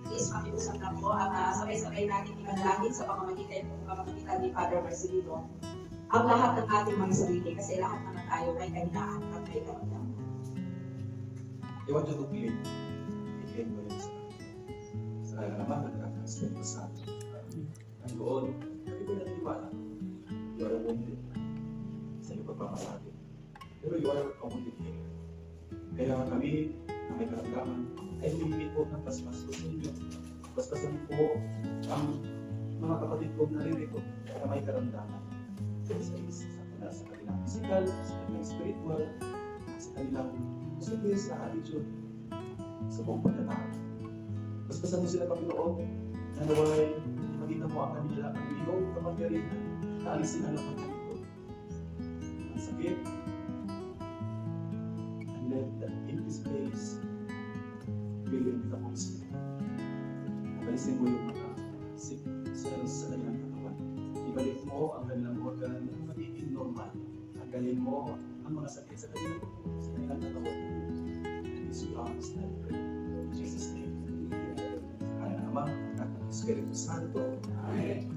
Please, makiusap na po ang sabay-sabay natin imanalangin sa pamamagitan ni Father Marcelino ang lahat ng ating mga sarili kasi lahat naman tayo may kahinaan at may karamdaman. I want you to claim. I-claim mo yun sa naman ng Espiritu Santo. Ang doon, hindi ko naniniwala. You are wounded sa iyong pagpapalagi. Pero you are communicating. Kaya kami na may karamdaman ay humingin po ng paspas ko sa inyo. Paspasan po ang mga kapatid ko naririto na may karamdaman. Sa kanilang physical, sa kanilang spiritual, sa kanilang posible sa attitude, sa buong pagkatao. Paspasan mo sila, Panginoon, na naway makita mo ang kanila ang iyong kapangyarihan na alisin ang lahat ng ito. Ang sakit, and let that in this place bilhin kita po sa iyo. Nabalisin mo yung mga sick cells sa kanilang katawan. Ibalik mo ang kanilang organ na magiging normal. Tanggalin mo ang mga sakit sa kanilang katawan. And this we promise and pray. In Jesus' name. Kaya naman, at ang Espiritu Santo. Amen.